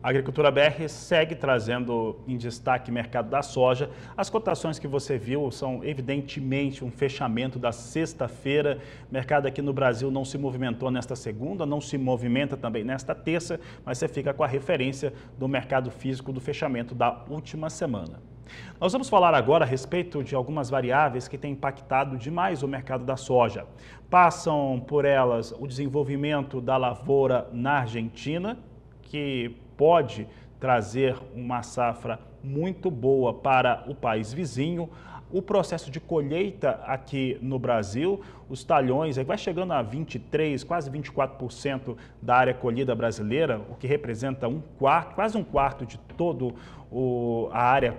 A Agricultura BR segue trazendo em destaque o mercado da soja. As cotações que você viu são evidentemente um fechamento da sexta-feira. O mercado aqui no Brasil não se movimentou nesta segunda, não se movimenta também nesta terça, mas você fica com a referência do mercado físico do fechamento da última semana. Nós vamos falar agora a respeito de algumas variáveis que têm impactado demais o mercado da soja. Passam por elas o desenvolvimento da lavoura na Argentina, que pode trazer uma safra muito boa para o país vizinho. O processo de colheita aqui no Brasil, os talhões, vai chegando a 23%, quase 24% da área colhida brasileira, o que representa quase um quarto de todo a área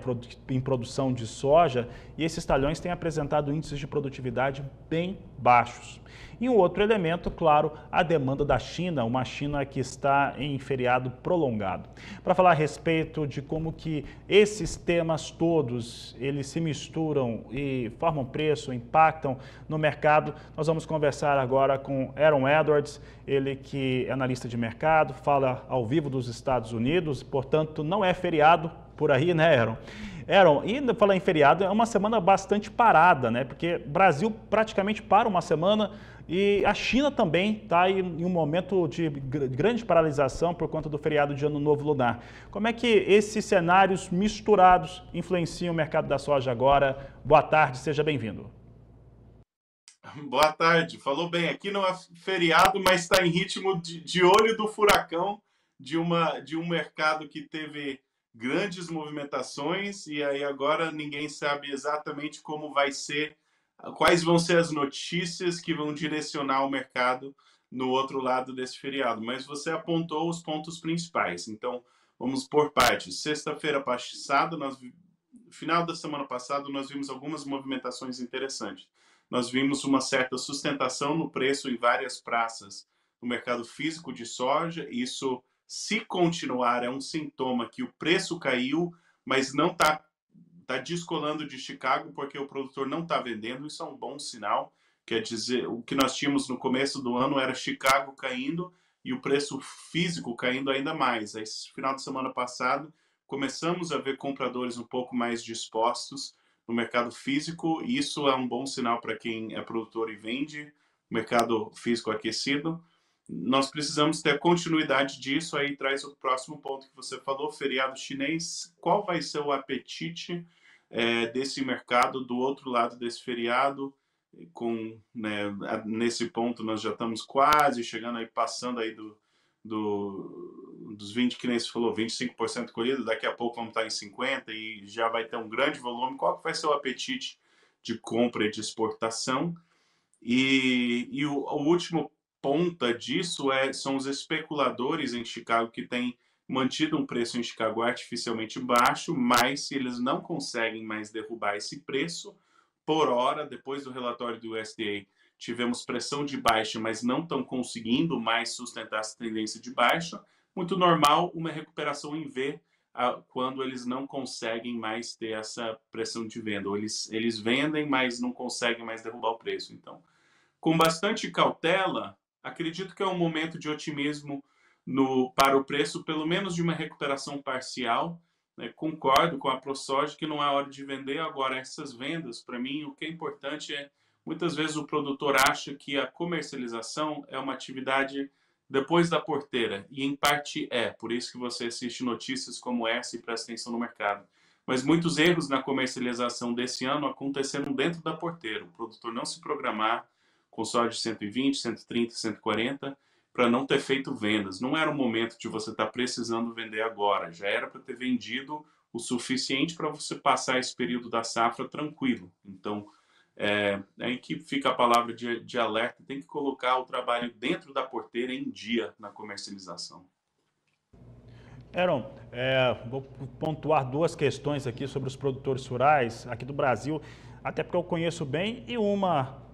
em produção de soja, e esses talhões têm apresentado índices de produtividade bem baixos. E um outro elemento, claro, a demanda da China, uma China que está em feriado prolongado. Para falar a respeito de como que esses temas todos, eles se misturam e formam preço, impactam no mercado, nós vamos conversar agora com Aaron Edwards, ele que é analista de mercado, fala ao vivo dos Estados Unidos, portanto não é feriado por aí, né, Aaron? Aaron, e falar em feriado, é uma semana bastante parada, né? Porque o Brasil praticamente para uma semana e a China também está em um momento de grande paralisação por conta do feriado de Ano Novo Lunar. Como é que esses cenários misturados influenciam o mercado da soja agora? Boa tarde, seja bem-vindo. Boa tarde, falou bem, aqui não é feriado, mas está em ritmo de olho do furacão de um mercado que teve grandes movimentações e aí agora ninguém sabe exatamente como vai ser, quais vão ser as notícias que vão direcionar o mercado no outro lado desse feriado. Mas você apontou os pontos principais, então vamos por partes. Sexta-feira passada, final da semana passada, nós vimos algumas movimentações interessantes. Nós vimos uma certa sustentação no preço em várias praças no mercado físico de soja. Isso, se continuar, é um sintoma que o preço caiu, mas não está descolando de Chicago porque o produtor não está vendendo. Isso é um bom sinal. Quer dizer, o que nós tínhamos no começo do ano era Chicago caindo e o preço físico caindo ainda mais. Aí, final de semana passado, começamos a ver compradores um pouco mais dispostos no mercado físico, e isso é um bom sinal para quem é produtor e vende, mercado físico aquecido. Nós precisamos ter continuidade disso, aí traz o próximo ponto que você falou, feriado chinês. Qual vai ser o apetite desse mercado do outro lado desse feriado? Nesse ponto nós já estamos quase chegando aí, passando aí dos 20, que nem você falou, 25% colhido, daqui a pouco vamos estar em 50% e já vai ter um grande volume. Qual que vai ser o apetite de compra e de exportação? E o último ponta disso são os especuladores em Chicago que têm mantido um preço em Chicago artificialmente baixo, mas se eles não conseguem mais derrubar esse preço, por hora, depois do relatório do USDA, tivemos pressão de baixa, mas não estão conseguindo mais sustentar essa tendência de baixa. Muito normal uma recuperação em V quando eles não conseguem mais ter essa pressão de venda. Ou eles vendem, mas não conseguem mais derrubar o preço. Então, com bastante cautela, acredito que é um momento de otimismo para o preço, pelo menos de uma recuperação parcial. Concordo com a ProSoja que não é hora de vender. Agora, essas vendas, para mim, o que é importante é, muitas vezes o produtor acha que a comercialização é uma atividade depois da porteira, e em parte por isso que você assiste notícias como essa e presta atenção no mercado. Mas muitos erros na comercialização desse ano aconteceram dentro da porteira. O produtor não se programar com soja de 120, 130, 140, para não ter feito vendas. Não era o momento de você estar precisando vender agora, já era para ter vendido o suficiente para você passar esse período da safra tranquilo. Então, aí que fica a palavra de alerta, tem que colocar o trabalho dentro da porteira em dia na comercialização. Aaron, vou pontuar duas questões aqui sobre os produtores rurais aqui do Brasil, até porque eu conheço bem, e uma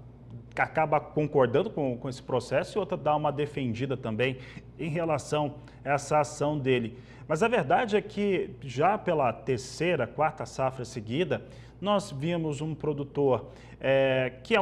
que acaba concordando com esse processo e outra dá uma defendida também em relação a essa ação dele. Mas a verdade é que já pela terceira, quarta safra seguida, nós vimos um produtor que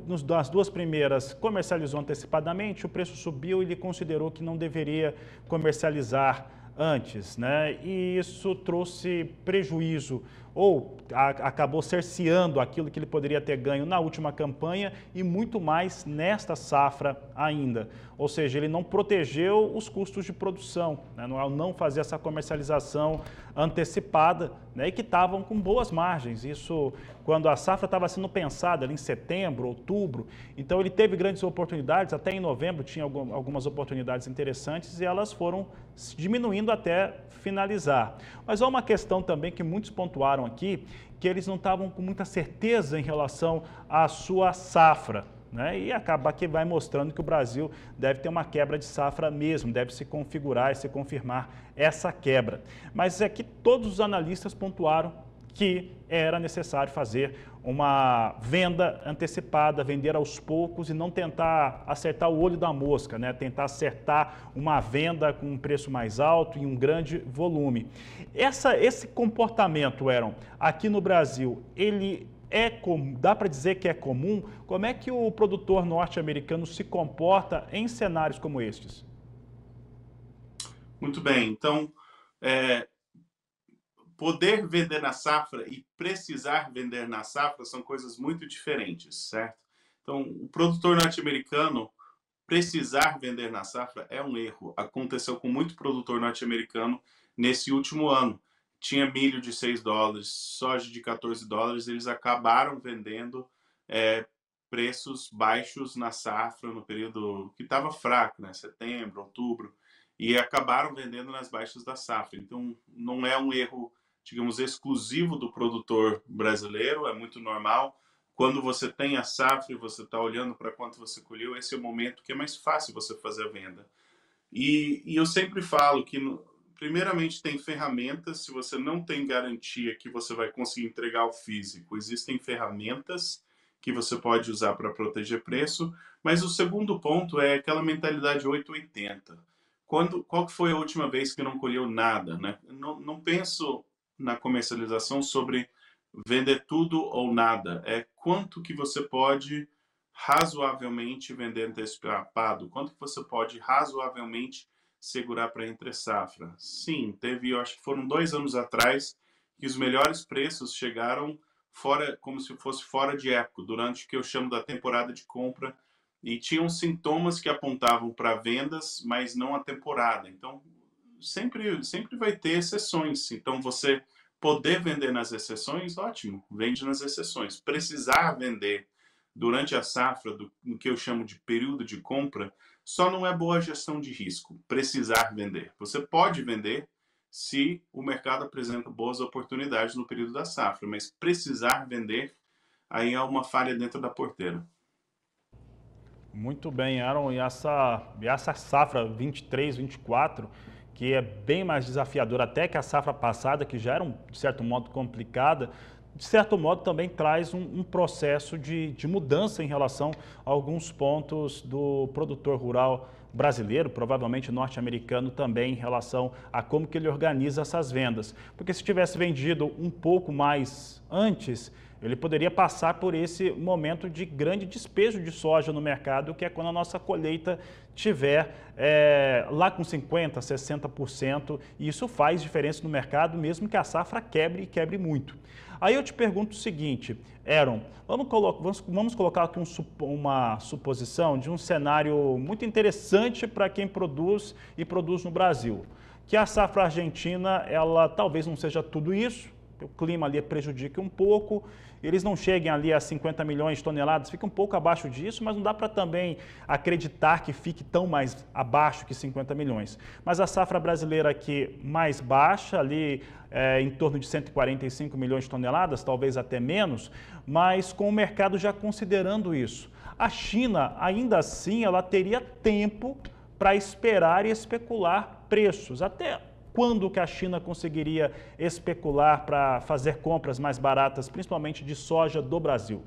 nas duas primeiras comercializou antecipadamente, o preço subiu e ele considerou que não deveria comercializar antes, né? E isso trouxe prejuízo ou acabou cerceando aquilo que ele poderia ter ganho na última campanha e muito mais nesta safra ainda. Ou seja, ele não protegeu os custos de produção, né? Ao não fazer essa comercialização antecipada, né? E que estavam com boas margens. Isso quando a safra estava sendo pensada ali em setembro, outubro. Então ele teve grandes oportunidades, até em novembro tinha algumas oportunidades interessantes e elas foram diminuindo até finalizar. Mas há uma questão também que muitos pontuaram aqui, que eles não estavam com muita certeza em relação à sua safra, né? E acaba que vai mostrando que o Brasil deve ter uma quebra de safra mesmo, deve se configurar e se confirmar essa quebra. Mas é que todos os analistas pontuaram que era necessário fazer uma venda antecipada, vender aos poucos e não tentar acertar o olho da mosca, né? Tentar acertar uma venda com um preço mais alto e um grande volume. Esse comportamento, Aaron, aqui no Brasil, ele dá para dizer que é comum? Como é que o produtor norte-americano se comporta em cenários como estes? Muito bem, então, poder vender na safra e precisar vender na safra são coisas muito diferentes, certo? Então, o produtor norte-americano precisar vender na safra é um erro. Aconteceu com muito produtor norte-americano nesse último ano. Tinha milho de $6, soja de $14, eles acabaram vendendo preços baixos na safra no período que estava fraco, né? Setembro, outubro, e acabaram vendendo nas baixas da safra. Então, não é um erro, digamos, exclusivo do produtor brasileiro, é muito normal. Quando você tem a safra e você está olhando para quanto você colheu, esse é o momento que é mais fácil você fazer a venda. E eu sempre falo que, primeiramente, tem ferramentas. Se você não tem garantia que você vai conseguir entregar o físico, existem ferramentas que você pode usar para proteger preço. Mas o segundo ponto é aquela mentalidade 880. Qual foi a última vez que não colheu nada, né? Não penso na comercialização sobre vender tudo ou nada. É quanto que você pode razoavelmente vender antecipado, quanto que você pode razoavelmente segurar para entre safra. Sim, eu acho que foram 2 anos atrás que os melhores preços chegaram fora, como se fosse fora de época, durante o que eu chamo da temporada de compra, e tinham sintomas que apontavam para vendas, mas não a temporada. Então, sempre vai ter exceções. Então, você poder vender nas exceções, ótimo, vende nas exceções. Precisar vender durante a safra, no que eu chamo de período de compra, só não é boa gestão de risco. Precisar vender. Você pode vender se o mercado apresenta boas oportunidades no período da safra, mas precisar vender, aí é uma falha dentro da porteira. Muito bem, Aaron. E essa safra 23, 24, que é bem mais desafiadora até que a safra passada, que já era, de certo modo, complicada, de certo modo também traz um processo de mudança em relação a alguns pontos do produtor rural brasileiro, provavelmente norte-americano também, em relação a como que ele organiza essas vendas. Porque se tivesse vendido um pouco mais antes, ele poderia passar por esse momento de grande despejo de soja no mercado, que é quando a nossa colheita tiver lá com 50%, 60%, e isso faz diferença no mercado, mesmo que a safra quebre e quebre muito. Aí eu te pergunto o seguinte, Aaron, vamos colocar aqui uma suposição de um cenário muito interessante para quem produz e produz no Brasil, que a safra argentina, ela talvez não seja tudo isso, o clima ali prejudica um pouco, eles não cheguem ali a 50 milhões de toneladas, fica um pouco abaixo disso, mas não dá para também acreditar que fique tão mais abaixo que 50 milhões. Mas a safra brasileira aqui mais baixa, ali em torno de 145 milhões de toneladas, talvez até menos, mas com o mercado já considerando isso. A China, ainda assim, ela teria tempo para esperar e especular preços, até quando que a China conseguiria especular para fazer compras mais baratas, principalmente de soja do Brasil?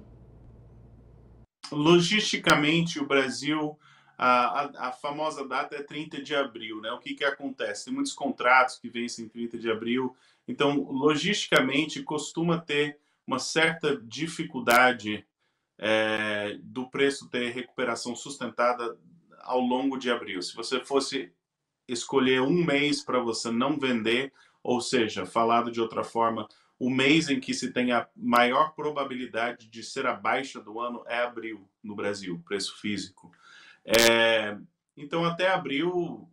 Logisticamente, o Brasil, a famosa data é 30 de abril, né? O que acontece? Tem muitos contratos que vencem em 30 de abril, então, logisticamente, costuma ter uma certa dificuldade do preço ter recuperação sustentada ao longo de abril. Se você fosse escolher um mês para você não vender, ou seja, falado de outra forma, o mês em que se tem a maior probabilidade de ser a baixa do ano é abril no Brasil, preço físico. Então, até abril,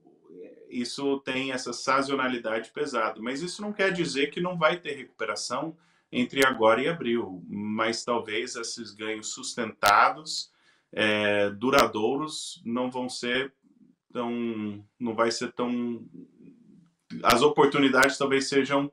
isso tem essa sazonalidade pesada, mas isso não quer dizer que não vai ter recuperação entre agora e abril, mas talvez esses ganhos sustentados, duradouros, não vão ser tão, não vai ser tão, as oportunidades talvez sejam,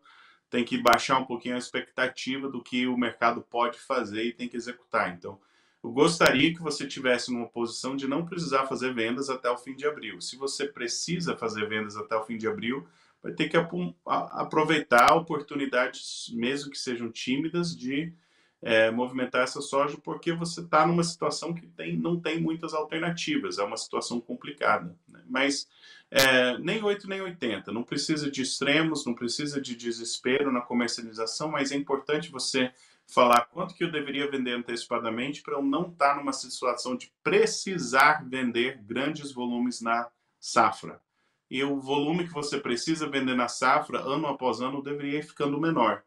tem que baixar um pouquinho a expectativa do que o mercado pode fazer e tem que executar. Então, eu gostaria que você tivesse numa posição de não precisar fazer vendas até o fim de abril. Se você precisa fazer vendas até o fim de abril, vai ter que aproveitar oportunidades, mesmo que sejam tímidas, de movimentar essa soja, porque você está numa situação que não tem muitas alternativas, é uma situação complicada. Né? Mas nem 8 nem 80, não precisa de extremos, não precisa de desespero na comercialização, mas é importante você falar quanto que eu deveria vender antecipadamente para eu não estar numa situação de precisar vender grandes volumes na safra. E o volume que você precisa vender na safra, ano após ano, deveria ir ficando menor.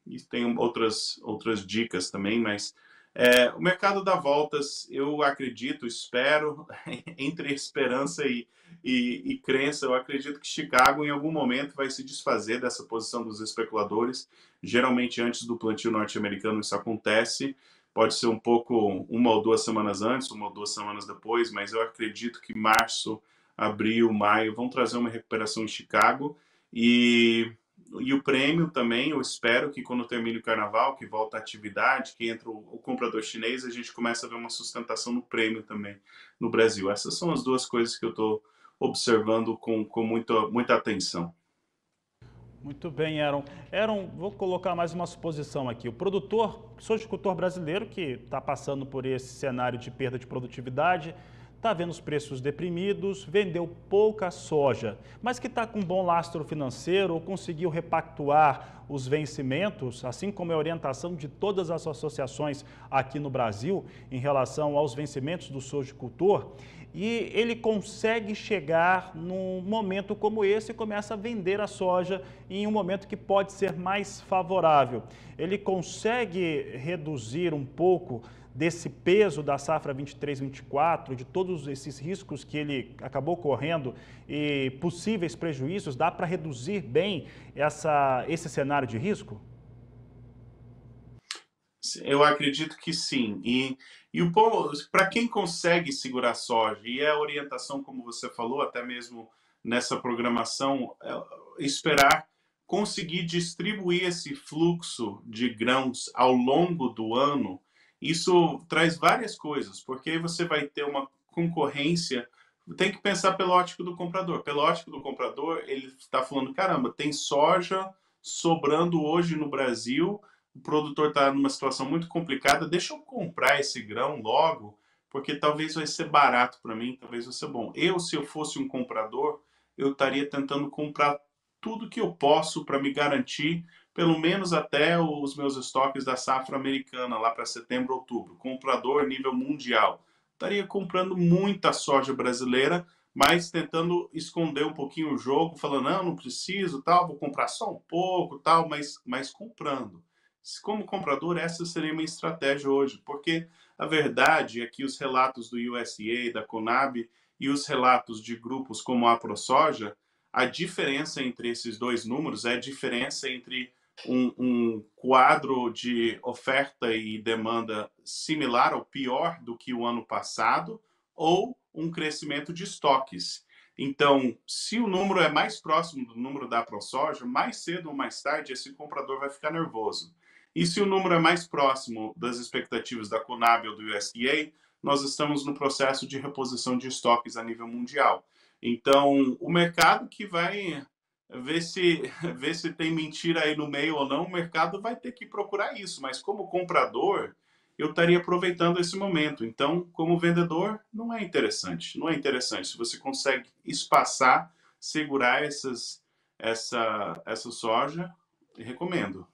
E tem outras dicas também, mas o mercado dá voltas, eu acredito, espero, entre esperança e crença, eu acredito que Chicago em algum momento vai se desfazer dessa posição dos especuladores. Geralmente antes do plantio norte-americano isso acontece, pode ser um pouco uma ou duas semanas antes, uma ou duas semanas depois, mas eu acredito que março, abril, maio vão trazer uma recuperação em Chicago e o prêmio também, eu espero que quando termine o carnaval, que volta a atividade, que entra o comprador chinês, a gente começa a ver uma sustentação no prêmio também no Brasil. Essas são as duas coisas que eu estou observando com muita atenção. Muito bem, Aaron. Aaron, vou colocar mais uma suposição aqui. O produtor, sojicultor brasileiro, que está passando por esse cenário de perda de produtividade, está vendo os preços deprimidos, vendeu pouca soja, mas que está com bom lastro financeiro, conseguiu repactuar os vencimentos, assim como a orientação de todas as associações aqui no Brasil em relação aos vencimentos do sojicultor, e ele consegue chegar num momento como esse e começa a vender a soja em um momento que pode ser mais favorável. Ele consegue reduzir um pouco desse peso da safra 23-24, de todos esses riscos que ele acabou correndo e possíveis prejuízos, dá para reduzir bem esse cenário de risco? Eu acredito que sim. E para quem consegue segurar soja, e a orientação, como você falou, até mesmo nessa programação, esperar conseguir distribuir esse fluxo de grãos ao longo do ano, isso traz várias coisas, porque aí você vai ter uma concorrência. Tem que pensar pelo ótico do comprador. Pelo ótico do comprador, ele está falando: caramba, tem soja sobrando hoje no Brasil, o produtor está numa situação muito complicada, deixa eu comprar esse grão logo, porque talvez vai ser barato para mim, talvez vai ser bom. Se eu fosse um comprador, eu estaria tentando comprar tudo que eu posso para me garantir, pelo menos até os meus estoques da safra americana, lá para setembro, outubro. Comprador nível mundial. Estaria comprando muita soja brasileira, mas tentando esconder um pouquinho o jogo, falando: não preciso, tal, vou comprar só um pouco, tal, mas comprando. Como comprador, essa seria uma estratégia hoje, porque a verdade é que os relatos do USDA, da Conab e os relatos de grupos como a ProSoja, a diferença entre esses dois números é a diferença entre um quadro de oferta e demanda similar ou pior do que o ano passado, ou um crescimento de estoques. Então, se o número é mais próximo do número da ProSoja, mais cedo ou mais tarde esse comprador vai ficar nervoso. E se o número é mais próximo das expectativas da Conab ou do USDA, nós estamos no processo de reposição de estoques a nível mundial. Então, o mercado que vai ver se tem mentira aí no meio ou não, o mercado vai ter que procurar isso. Mas como comprador, eu estaria aproveitando esse momento. Então, como vendedor, não é interessante. Não é interessante. Se você consegue espaçar, segurar essa soja, recomendo.